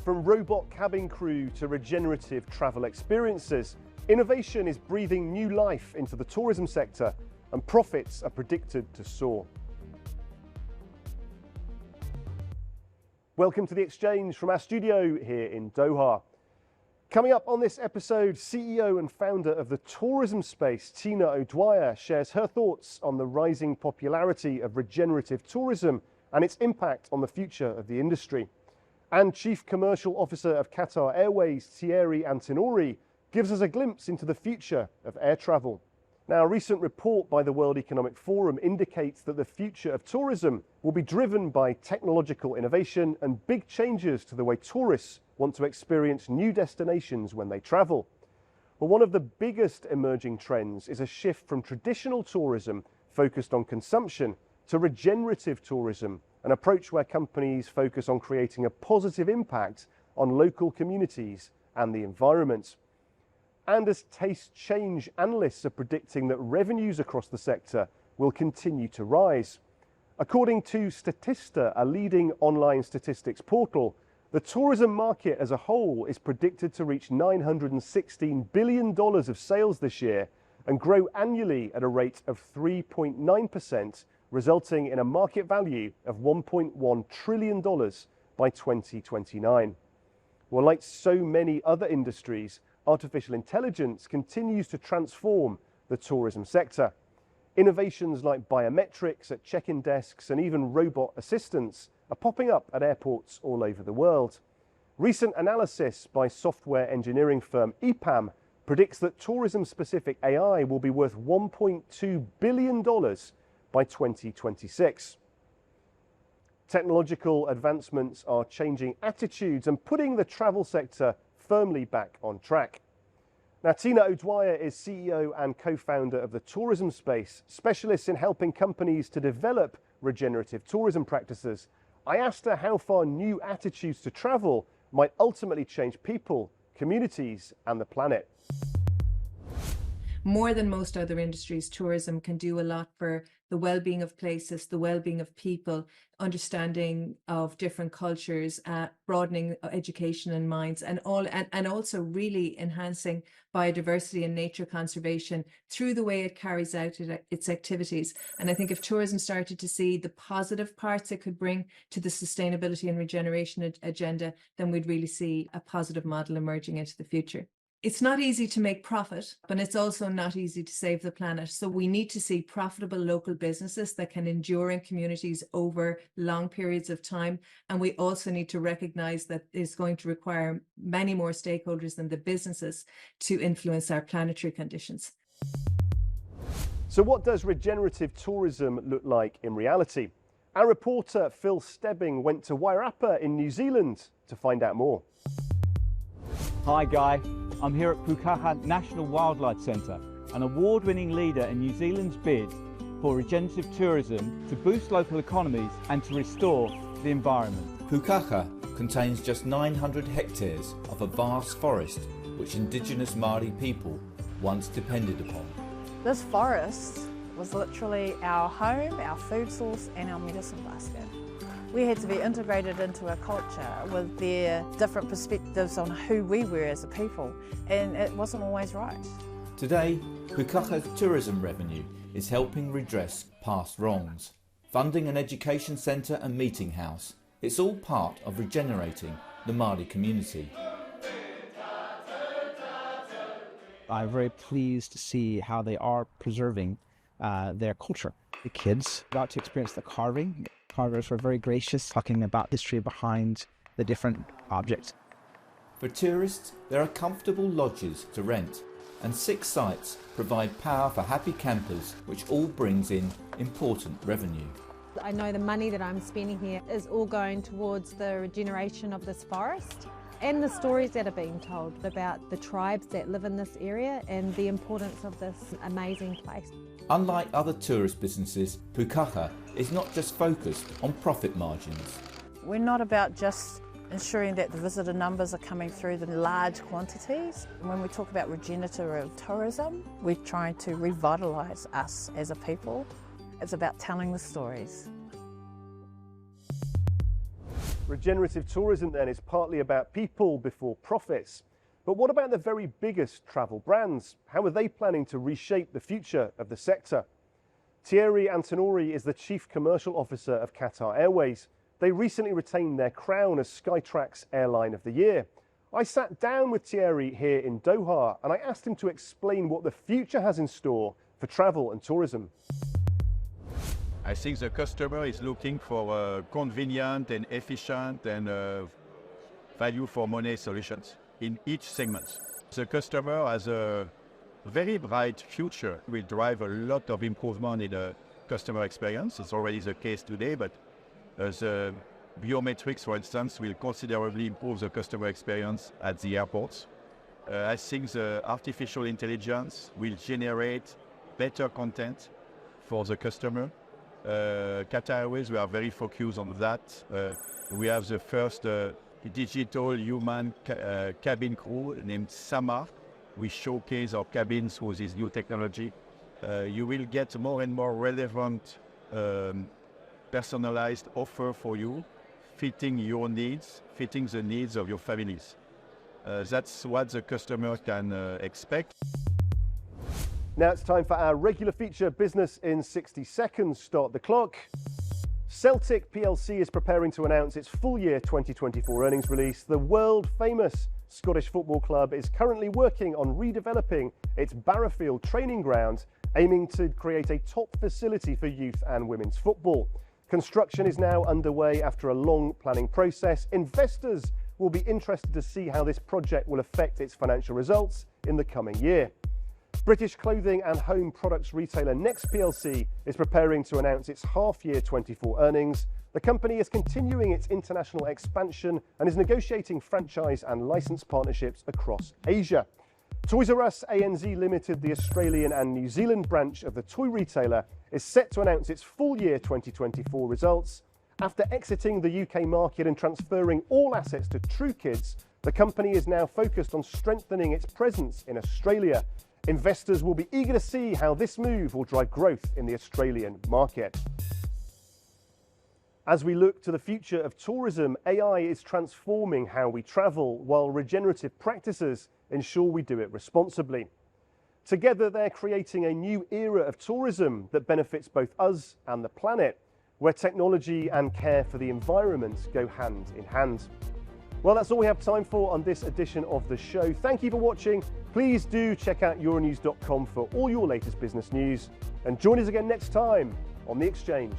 From robot cabin crew to regenerative travel experiences, innovation is breathing new life into the tourism sector, and profits are predicted to soar. Welcome to The Exchange from our studio here in Doha. Coming up on this episode, CEO and founder of the tourism space, Tina O'Dwyer, shares her thoughts on the rising popularity of regenerative tourism and its impact on the future of the industry. And Chief Commercial Officer of Qatar Airways, Thierry Antinori, gives us a glimpse into the future of air travel. Now, a recent report by the World Economic Forum indicates that the future of tourism will be driven by technological innovation and big changes to the way tourists want to experience new destinations when they travel. Well, one of the biggest emerging trends is a shift from traditional tourism focused on consumption to regenerative tourism, an approach where companies focus on creating a positive impact on local communities and the environment. And as tastes change, analysts are predicting that revenues across the sector will continue to rise. According to Statista, a leading online statistics portal, the tourism market as a whole is predicted to reach $916 billion of sales this year and grow annually at a rate of 3.9%, resulting in a market value of $1.1 trillion by 2029. Well, like so many other industries, artificial intelligence continues to transform the tourism sector. Innovations like biometrics at check-in desks and even robot assistants are popping up at airports all over the world. Recent analysis by software engineering firm EPAM predicts that tourism-specific AI will be worth $1.2 billion by 2026. Technological advancements are changing attitudes and putting the travel sector firmly back on track. Now, Tina O'Dwyer is CEO and co-founder of the tourism space, specialists in helping companies to develop regenerative tourism practices. I asked her how far new attitudes to travel might ultimately change people, communities, and the planet. More than most other industries, tourism can do a lot for the well-being of places, the well-being of people, understanding of different cultures, broadening education and minds, and also really enhancing biodiversity and nature conservation through the way it carries out its activities. And I think if tourism started to see the positive parts it could bring to the sustainability and regeneration agenda, then we'd really see a positive model emerging into the future. It's not easy to make profit, but it's also not easy to save the planet. So we need to see profitable local businesses that can endure in communities over long periods of time. And we also need to recognize that it's going to require many more stakeholders than the businesses to influence our planetary conditions. So what does regenerative tourism look like in reality? Our reporter Phil Stebbing went to Wairarapa in New Zealand to find out more. Hi Guy. I'm here at Pukaha National Wildlife Centre, an award-winning leader in New Zealand's bid for regenerative tourism to boost local economies and to restore the environment. Pukaha contains just 900 hectares of a vast forest which Indigenous Māori people once depended upon. This forest was literally our home, our food source and our medicine basket. We had to be integrated into a culture with their different perspectives on who we were as a people, and it wasn't always right. Today, Pukaha's tourism revenue is helping redress past wrongs, funding an education centre and meeting house. It's all part of regenerating the Māori community. I'm very pleased to see how they are preserving their culture. The kids got to experience the carving. Carvers were very gracious, talking about history behind the different objects. For tourists, there are comfortable lodges to rent, and 6 sites provide power for happy campers, which all brings in important revenue. I know the money that I'm spending here is all going towards the regeneration of this forest and the stories that are being told about the tribes that live in this area and the importance of this amazing place. Unlike other tourist businesses, Pukaha is not just focused on profit margins. We're not about just ensuring that the visitor numbers are coming through in large quantities. When we talk about regenerative tourism, we're trying to revitalise us as a people. It's about telling the stories. Regenerative tourism then is partly about people before profits. But what about the very biggest travel brands? How are they planning to reshape the future of the sector? Thierry Antonori is the Chief Commercial Officer of Qatar Airways. They recently retained their crown as Skytrax Airline of the Year. I sat down with Thierry here in Doha and I asked him to explain what the future has in store for travel and tourism. I think the customer is looking for convenient and efficient and value for money solutions in each segment. The customer has a very bright future, will drive a lot of improvement in the customer experience. It's already the case today, but the biometrics, for instance, will considerably improve the customer experience at the airports. I think the artificial intelligence will generate better content for the customer. Qatar Airways, we are very focused on that. We have the first digital human cabin crew named Sama. We showcase our cabins with this new technology. You will get more and more relevant, personalized offer for you, fitting your needs, fitting the needs of your families. That's what the customer can expect. Now it's time for our regular feature, Business in 60 Seconds. Start the clock. Celtic plc is preparing to announce its full year 2024 earnings release. The world famous Scottish football club is currently working on redeveloping its Barrowfield training ground, aiming to create a top facility for youth and women's football. Construction is now underway after a long planning process. Investors will be interested to see how this project will affect its financial results in the coming year. British clothing and home products retailer Next plc is preparing to announce its half-year 24 earnings. The company is continuing its international expansion and is negotiating franchise and license partnerships across Asia. Toys R Us ANZ Limited, the Australian and New Zealand branch of the toy retailer, is set to announce its full year 2024 results. After exiting the UK market and transferring all assets to TrueKids, the company is now focused on strengthening its presence in Australia. Investors will be eager to see how this move will drive growth in the Australian market. As we look to the future of tourism, AI is transforming how we travel, while regenerative practices ensure we do it responsibly. Together, they're creating a new era of tourism that benefits both us and the planet, where technology and care for the environment go hand in hand. Well, that's all we have time for on this edition of the show. Thank you for watching. Please do check out euronews.com for all your latest business news, and join us again next time on The Exchange.